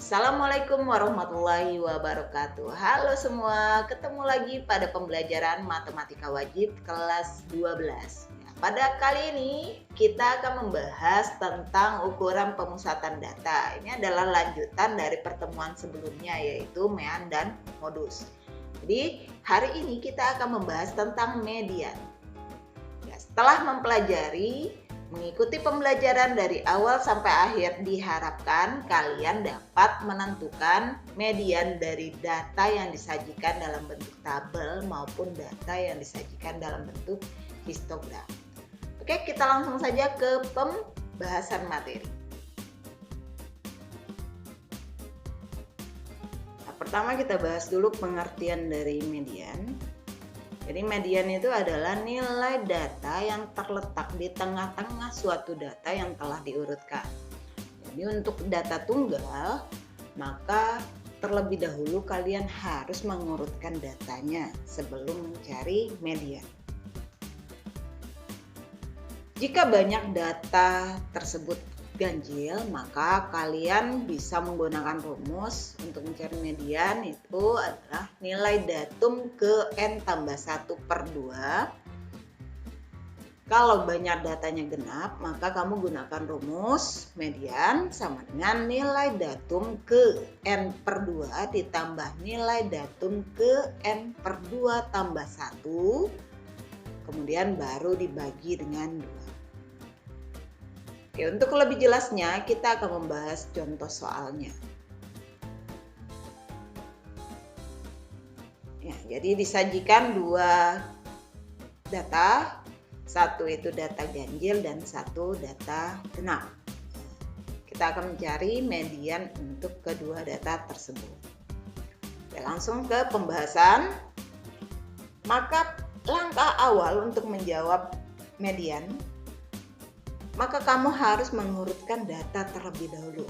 Assalamualaikum warahmatullahi wabarakatuh. Halo semua, ketemu lagi pada pembelajaran matematika wajib kelas 12. Pada kali ini kita akan membahas tentang ukuran pemusatan data. Ini adalah lanjutan dari pertemuan sebelumnya, yaitu mean dan modus. Jadi hari ini kita akan membahas tentang median. Setelah mempelajari mengikuti pembelajaran dari awal sampai akhir, diharapkan kalian dapat menentukan median dari data yang disajikan dalam bentuk tabel maupun data yang disajikan dalam bentuk histogram. Oke, kita langsung saja ke pembahasan materi. Nah, pertama kita bahas dulu pengertian dari median. Jadi median itu adalah nilai data yang terletak di tengah-tengah suatu data yang telah diurutkan. Jadi untuk data tunggal, maka terlebih dahulu kalian harus mengurutkan datanya sebelum mencari median. Jika banyak data tersebut ganjil, maka kalian bisa menggunakan rumus untuk mencari median, itu adalah nilai datum ke n tambah 1 per 2. Kalau banyak datanya genap, maka kamu gunakan rumus median sama dengan nilai datum ke n per 2 ditambah nilai datum ke n per 2 tambah 1, kemudian baru dibagi dengan 2. Oke, untuk lebih jelasnya kita akan membahas contoh soalnya. Ya, jadi disajikan dua data, satu itu data ganjil dan satu data genap. Kita akan mencari median untuk kedua data tersebut. Oke, langsung ke pembahasan. Maka langkah awal untuk menjawab median, maka kamu harus mengurutkan data terlebih dahulu,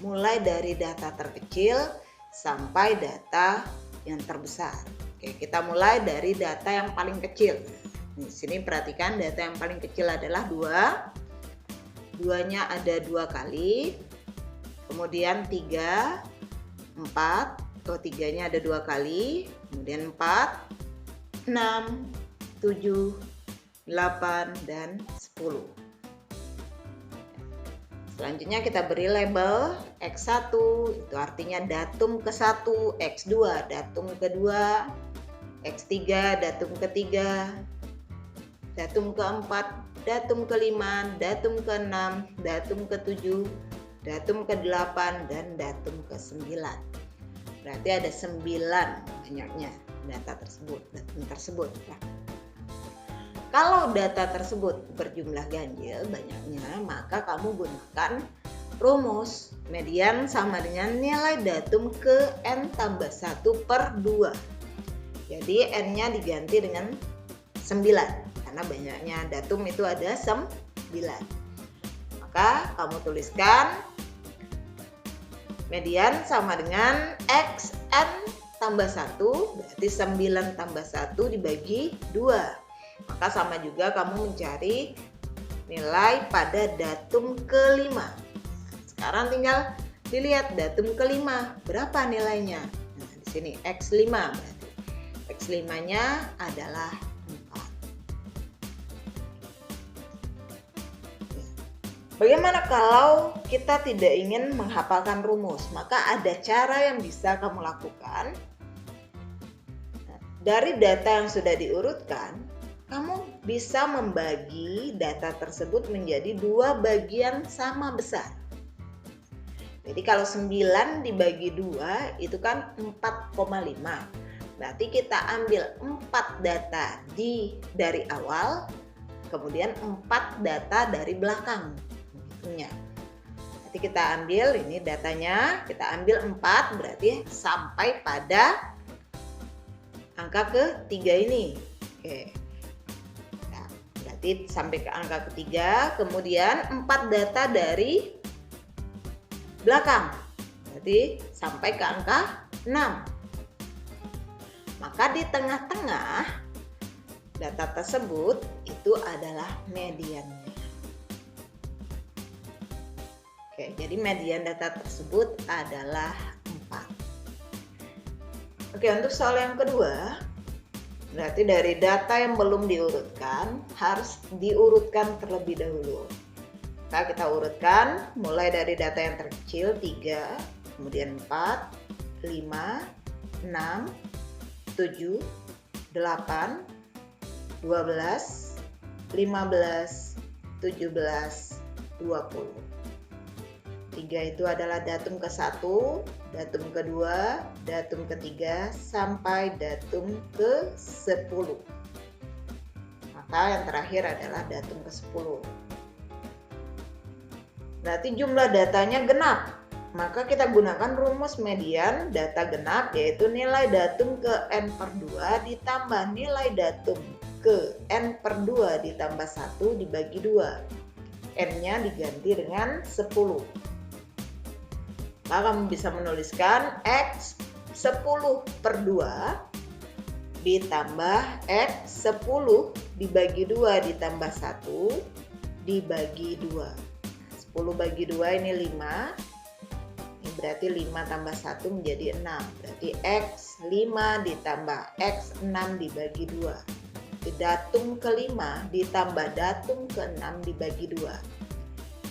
mulai dari data terkecil sampai data yang terbesar. Oke, kita mulai dari data yang paling kecil. Di sini perhatikan data yang paling kecil adalah 2. 2-nya ada 2 kali. Kemudian 3, 4, 3-nya ada 2 kali. Kemudian 4, 6, 7, 8, dan 10. Selanjutnya kita beri label X1, itu artinya datum ke-1, X2 datum ke-2, X3 datum ke-3, datum ke-4, datum ke-5, datum ke-6, datum ke-7, datum ke-8, dan datum ke-9. Berarti ada 9 banyaknya data tersebut, datum tersebut ya. Kalau data tersebut berjumlah ganjil banyaknya, maka kamu gunakan rumus median sama dengan nilai datum ke n tambah 1 per 2. Jadi n-nya diganti dengan 9 karena banyaknya datum itu ada 9. Maka kamu tuliskan median sama dengan xn tambah 1, berarti 9 tambah 1 dibagi 2. Maka sama juga kamu mencari nilai pada datum ke-5. Sekarang tinggal dilihat datum ke-5 berapa nilainya. Nah, di sini X5 berarti. X5-nya adalah 4. Bagaimana kalau kita tidak ingin menghafalkan rumus? Maka ada cara yang bisa kamu lakukan. Nah, dari data yang sudah diurutkan, kamu bisa membagi data tersebut menjadi 2 bagian sama besar. Jadi kalau 9 dibagi 2 itu kan 4,5. Berarti kita ambil 4 data dari awal, kemudian 4 data dari belakang. Nanti kita ambil ini datanya, kita ambil 4, berarti sampai pada angka ke-3 ini. Oke. Sampai ke angka ke-3, kemudian 4 data dari belakang, berarti sampai ke angka 6. Maka di tengah-tengah data tersebut itu adalah mediannya. Oke, jadi median data tersebut adalah 4. Oke, untuk soal yang kedua, berarti dari data yang belum diurutkan harus diurutkan terlebih dahulu. Nah, kita urutkan mulai dari data yang terkecil 3, kemudian 4, 5, 6, 7, 8, 12, 15, 17, 20. 3 itu adalah datum ke-1, datum kedua, datum ketiga, sampai datum ke-10. Maka yang terakhir adalah datum ke-10. Berarti jumlah datanya genap. Maka kita gunakan rumus median data genap, yaitu nilai datum ke N/2 ditambah nilai datum ke N/2 ditambah 1 dibagi 2. N-nya diganti dengan 10. Maka kamu bisa menuliskan X 10/2 ditambah X 10 dibagi 2 ditambah 1 dibagi 2. 10 bagi 2 ini 5. Ini berarti 5 tambah 1 menjadi 6. Berarti X 5 ditambah X 6 dibagi 2. Datum ke-5 ditambah datum ke-6 dibagi 2.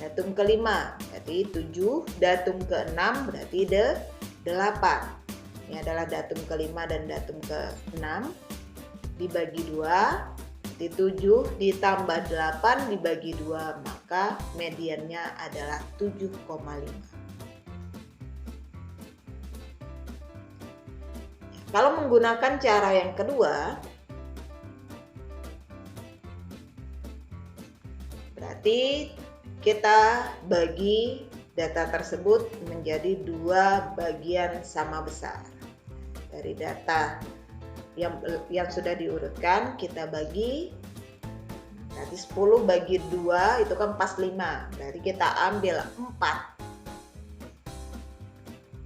Datum ke-5 berarti 7, datum ke-6 berarti 8. Ini adalah datum ke-5 dan datum ke-6 dibagi 2. 7 ditambah 8 dibagi 2, maka mediannya adalah 7,5. Kalau menggunakan cara yang kedua, berarti kita bagi data tersebut menjadi 2 bagian sama besar. Dari data yang sudah diurutkan kita bagi, berarti 10 bagi 2 itu kan pas 5, berarti kita ambil 4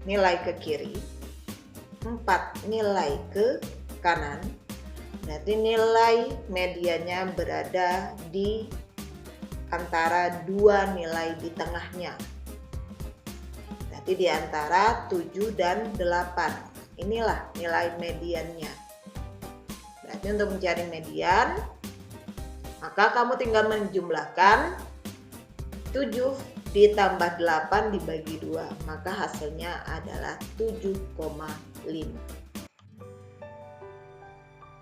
nilai ke kiri, 4 nilai ke kanan, berarti nilai mediannya berada di antara 2 nilai di tengahnya, berarti di antara 7 dan 8. Inilah nilai mediannya. Berarti untuk mencari median, maka kamu tinggal menjumlahkan 7 ditambah 8 dibagi 2, maka hasilnya adalah 7,5.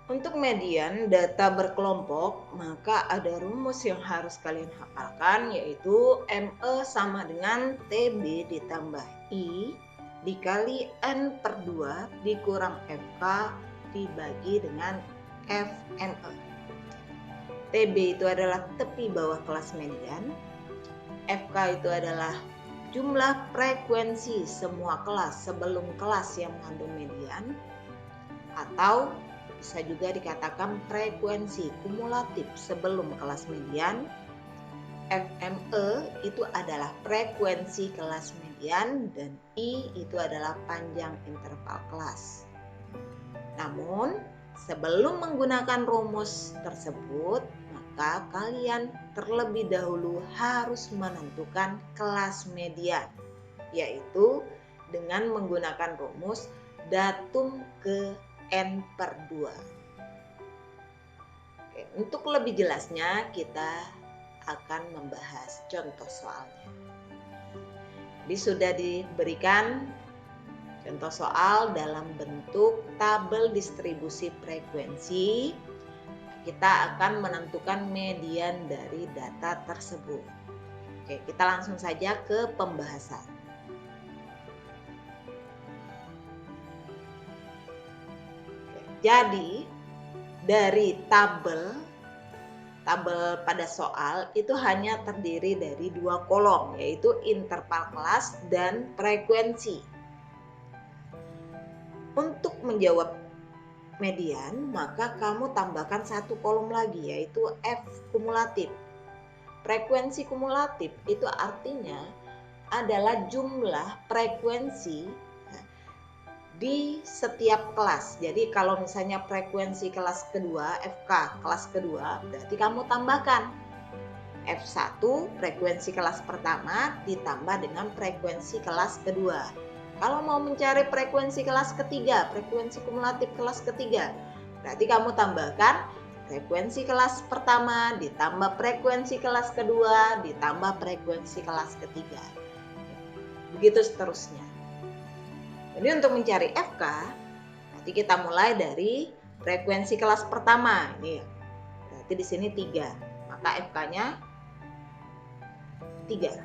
Untuk median data berkelompok, maka ada rumus yang harus kalian hafalkan, yaitu ME sama dengan TB ditambah I dikali N/2 dikurang FK dibagi dengan FNE. TB itu adalah tepi bawah kelas median. FK itu adalah jumlah frekuensi semua kelas sebelum kelas yang mengandung median, atau bisa juga dikatakan frekuensi kumulatif sebelum kelas median. FME itu adalah frekuensi kelas median dan I itu adalah panjang interval kelas. Namun, sebelum menggunakan rumus tersebut, maka kalian terlebih dahulu harus menentukan kelas median, yaitu dengan menggunakan rumus datum ke N/2. Oke, untuk lebih jelasnya kita akan membahas contoh soalnya. Jadi sudah diberikan contoh soal dalam bentuk tabel distribusi frekuensi. Kita akan menentukan median dari data tersebut. Oke, kita langsung saja ke pembahasan. Oke, jadi dari tabel pada soal itu hanya terdiri dari 2 kolom, yaitu interval kelas dan frekuensi. Untuk menjawab median, maka kamu tambahkan 1 kolom lagi, yaitu F kumulatif. Frekuensi kumulatif itu artinya adalah jumlah frekuensi di setiap kelas. Jadi kalau misalnya frekuensi kelas kedua, FK kelas kedua, berarti kamu tambahkan F1 frekuensi kelas pertama ditambah dengan frekuensi kelas kedua. Kalau mau mencari frekuensi kelas ketiga, frekuensi kumulatif kelas ketiga, berarti kamu tambahkan frekuensi kelas pertama ditambah frekuensi kelas kedua ditambah frekuensi kelas ketiga. Begitu seterusnya. Jadi untuk mencari FK, nanti kita mulai dari frekuensi kelas pertama. Ini ya. Berarti di sini 3. Maka FK-nya 3.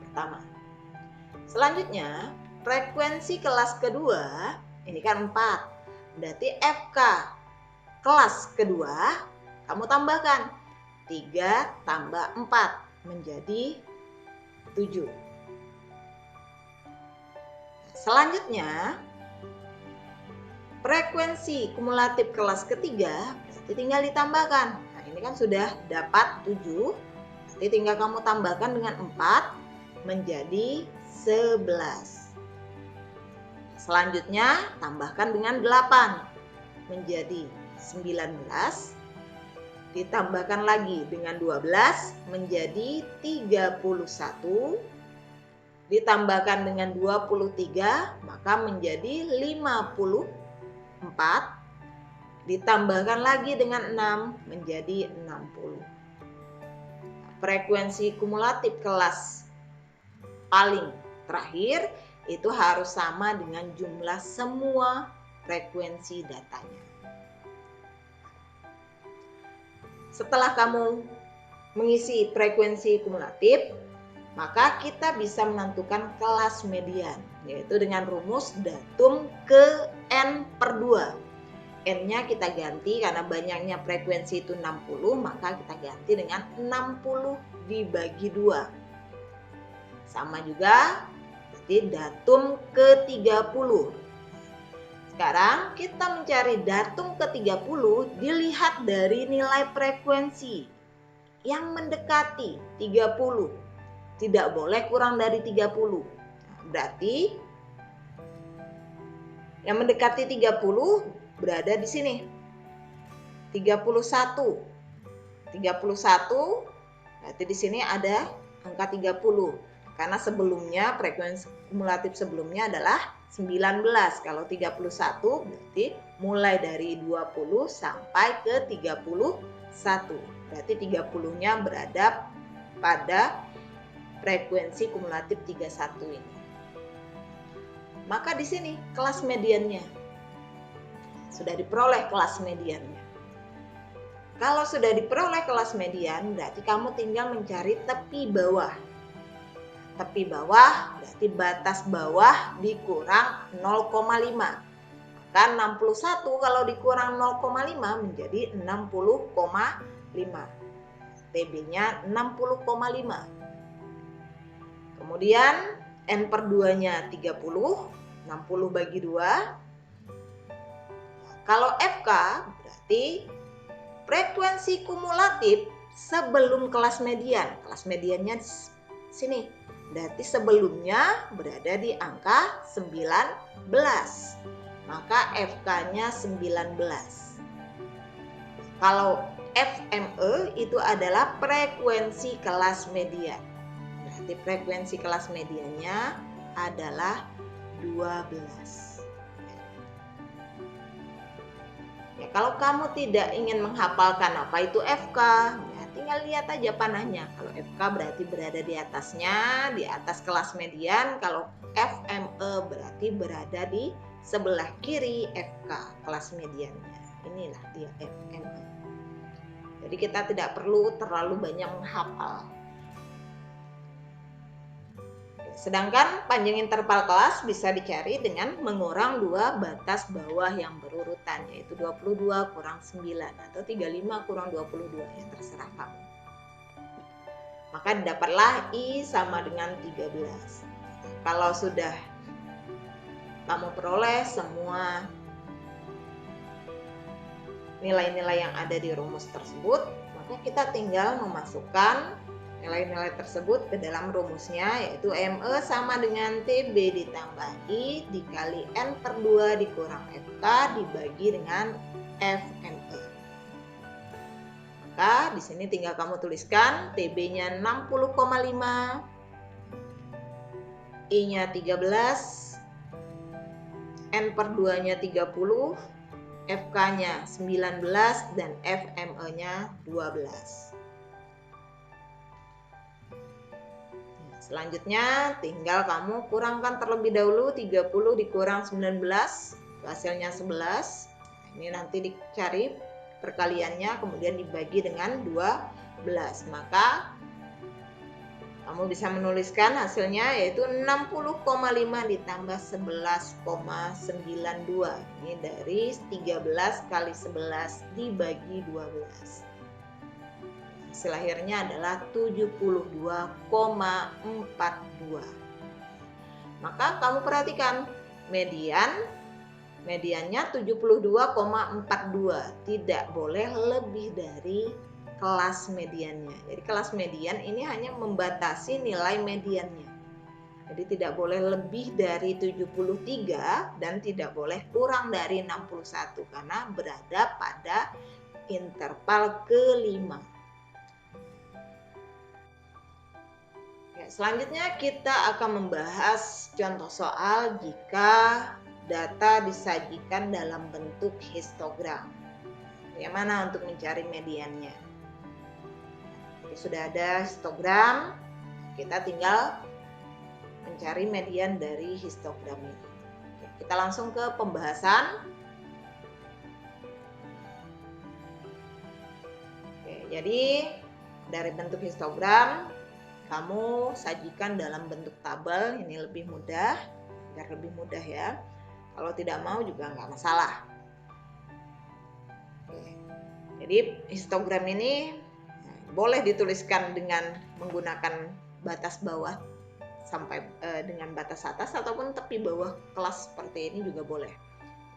Pertama. Selanjutnya, frekuensi kelas kedua, ini kan 4. Berarti FK kelas kedua, kamu tambahkan 3 tambah 4 menjadi 7. Selanjutnya, frekuensi kumulatif kelas ketiga berarti tinggal ditambahkan. Nah, ini kan sudah dapat 7, berarti tinggal kamu tambahkan dengan 4 menjadi 11. Selanjutnya, tambahkan dengan 8 menjadi 19. Ditambahkan lagi dengan 12 menjadi 31. Ditambahkan dengan 23 maka menjadi 54. Ditambahkan lagi dengan 6 menjadi 60. Frekuensi kumulatif kelas paling terakhir itu harus sama dengan jumlah semua frekuensi datanya. Setelah kamu mengisi frekuensi kumulatif, maka kita bisa menentukan kelas median, yaitu dengan rumus datum ke N/2. N-nya kita ganti karena banyaknya frekuensi itu 60, maka kita ganti dengan 60 dibagi 2. Sama juga, jadi datum ke-30. Sekarang kita mencari datum ke-30 dilihat dari nilai frekuensi yang mendekati 30. Tidak boleh kurang dari 30. Berarti yang mendekati 30 berada di sini. 31. 31 berarti di sini ada angka 30. Karena sebelumnya frekuensi kumulatif sebelumnya adalah 19. Kalau 31 berarti mulai dari 20 sampai ke 31. Berarti 30-nya berada pada frekuensi kumulatif 31 ini. Maka di sini kelas mediannya sudah diperoleh kelas mediannya. Kalau sudah diperoleh kelas median, berarti kamu tinggal mencari tepi bawah. Tepi bawah berarti batas bawah dikurang 0,5. Maka 61 kalau dikurang 0,5 menjadi 60,5. TB-nya 60,5. Kemudian N/2-nya 30, 60 bagi 2. Kalau FK berarti frekuensi kumulatif sebelum kelas median. Kelas mediannya sini. Berarti sebelumnya berada di angka 19. Maka FK-nya 19. Kalau FME itu adalah frekuensi kelas median. Berarti frekuensi kelas mediannya adalah 12. Ya, kalau kamu tidak ingin menghafalkan apa itu FK, ya tinggal lihat aja panahnya. Kalau FK berarti berada di atasnya, di atas kelas median. Kalau FME berarti berada di sebelah kiri FK, kelas mediannya. Inilah dia FME. Jadi kita tidak perlu terlalu banyak menghafal. Sedangkan panjang interval kelas bisa dicari dengan mengurang 2 batas bawah yang berurutan, yaitu 22 kurang 9 atau 35 kurang 22, ya terserah kamu. Maka didapatlah I sama dengan 13. Kalau sudah kamu peroleh semua nilai-nilai yang ada di rumus tersebut, maka kita tinggal memasukkan nilai-nilai tersebut ke dalam rumusnya, yaitu ME sama dengan TB ditambah I dikali N/2 dikurang FK dibagi dengan FME. Maka di sini tinggal kamu tuliskan TB-nya 60,5, I-nya 13, N/2-nya 30, FK-nya 19, dan FME-nya 12. Selanjutnya tinggal kamu kurangkan terlebih dahulu, 30 dikurang 19, hasilnya 11. Ini nanti dicari perkaliannya, kemudian dibagi dengan 12. Maka kamu bisa menuliskan hasilnya yaitu 60,5 ditambah 11,92. Ini dari 13 kali 11 dibagi 12. Hasil akhirnya adalah 72,42. Maka kamu perhatikan mediannya 72,42. Tidak boleh lebih dari kelas mediannya. Jadi kelas median ini hanya membatasi nilai mediannya. Jadi tidak boleh lebih dari 73 dan tidak boleh kurang dari 61 karena berada pada interval kelima. Selanjutnya kita akan membahas contoh soal jika data disajikan dalam bentuk histogram. Bagaimana untuk mencari mediannya? Jadi sudah ada histogram, kita tinggal mencari median dari histogram ini. Kita langsung ke pembahasan. Jadi dari bentuk histogram kamu sajikan dalam bentuk tabel, ini lebih mudah, biar lebih mudah ya. Kalau tidak mau juga nggak masalah. Jadi histogram ini boleh dituliskan dengan menggunakan batas bawah sampai dengan batas atas ataupun tepi bawah kelas seperti ini juga boleh.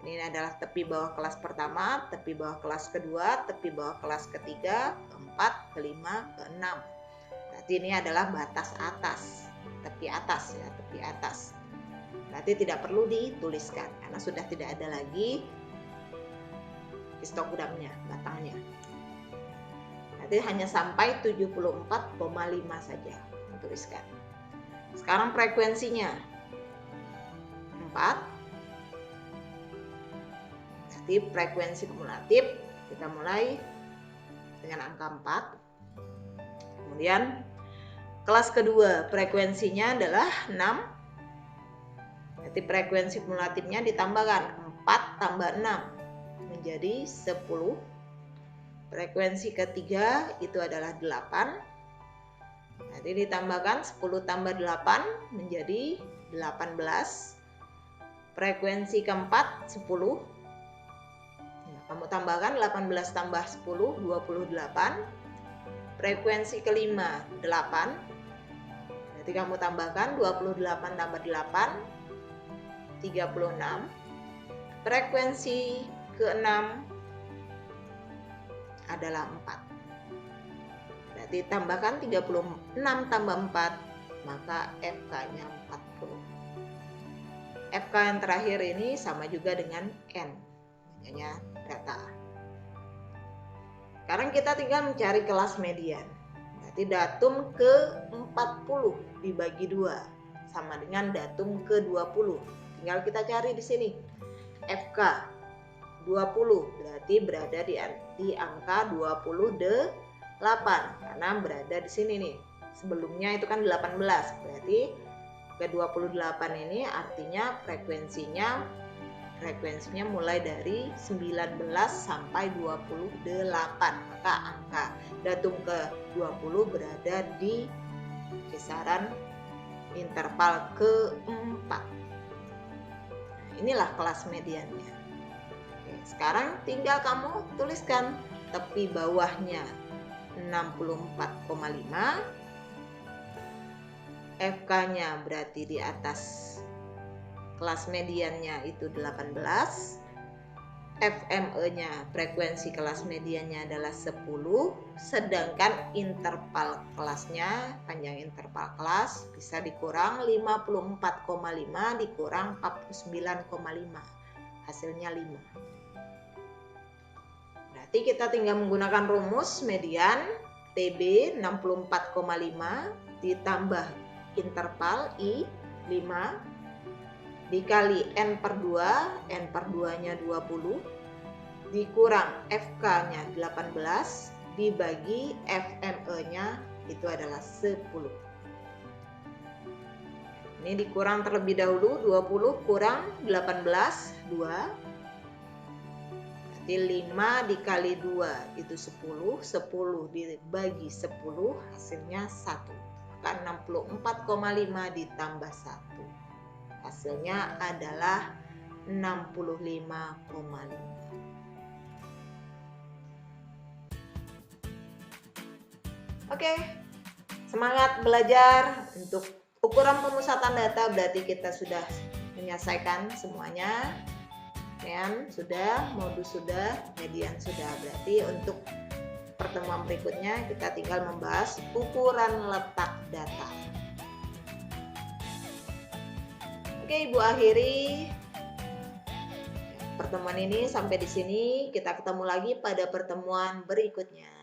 Ini adalah tepi bawah kelas pertama, tepi bawah kelas kedua, tepi bawah kelas ketiga, keempat, kelima, keenam. Berarti ini adalah batas atas, tepi atas ya, tepi atas. Berarti tidak perlu dituliskan karena sudah tidak ada lagi histogramnya, batangnya. Berarti hanya sampai 74,5 saja dituliskan. Sekarang frekuensinya 4. Berarti frekuensi kumulatif kita mulai dengan angka 4. Kemudian kelas kedua frekuensinya adalah 6. Berarti frekuensi kumulatifnya ditambahkan 4 tambah 6 menjadi 10. Frekuensi ketiga itu adalah 8. Berarti ditambahkan 10 tambah 8 menjadi 18. Frekuensi keempat 10. Nah, kamu tambahkan 18 tambah 10 28. Frekuensi kelima 8. Berarti kamu tambahkan 28 tambah 8 36. Frekuensi keenam adalah 4. Berarti tambahkan 36 tambah 4 maka FK-nya 40. FK yang terakhir ini sama juga dengan N, namanya data. Sekarang kita tinggal mencari kelas median. Berarti datum ke-40 dibagi 2 sama dengan datum ke-20. Tinggal kita cari di sini. FK 20 berarti berada di angka 28 karena berada di sini nih. Sebelumnya itu kan 18. Berarti ke-28 ini artinya frekuensinya mulai dari 19 sampai 28. Maka angka datum ke-20 berada di kisaran interval ke-4. Nah, inilah kelas mediannya. Oke, sekarang tinggal kamu tuliskan tepi bawahnya 64,5. FK-nya berarti di atas kelas mediannya itu 18. FME-nya frekuensi kelas mediannya adalah 10, sedangkan interval kelasnya, panjang interval kelas bisa dikurang 54,5 dikurang 49,5. Hasilnya 5. Berarti Berarti kita tinggal menggunakan rumus median TB 64,5 ditambah interval I 5 dikali N per 2, N per 2-nya 20, dikurang FK-nya 18, dibagi FME-nya itu adalah 10. Ini dikurang terlebih dahulu, 20 kurang 18, 2. Berarti 5 dikali 2 itu 10, 10 dibagi 10 hasilnya 1. Maka 64,5 ditambah 1. Hasilnya adalah 65,5. Oke, semangat belajar. Untuk ukuran pemusatan data berarti kita sudah menyelesaikan semuanya. Kan sudah, modus sudah, median sudah. Berarti untuk pertemuan berikutnya kita tinggal membahas ukuran letak data. Oke, Ibu akhiri pertemuan ini sampai di sini. Kita ketemu lagi pada pertemuan berikutnya.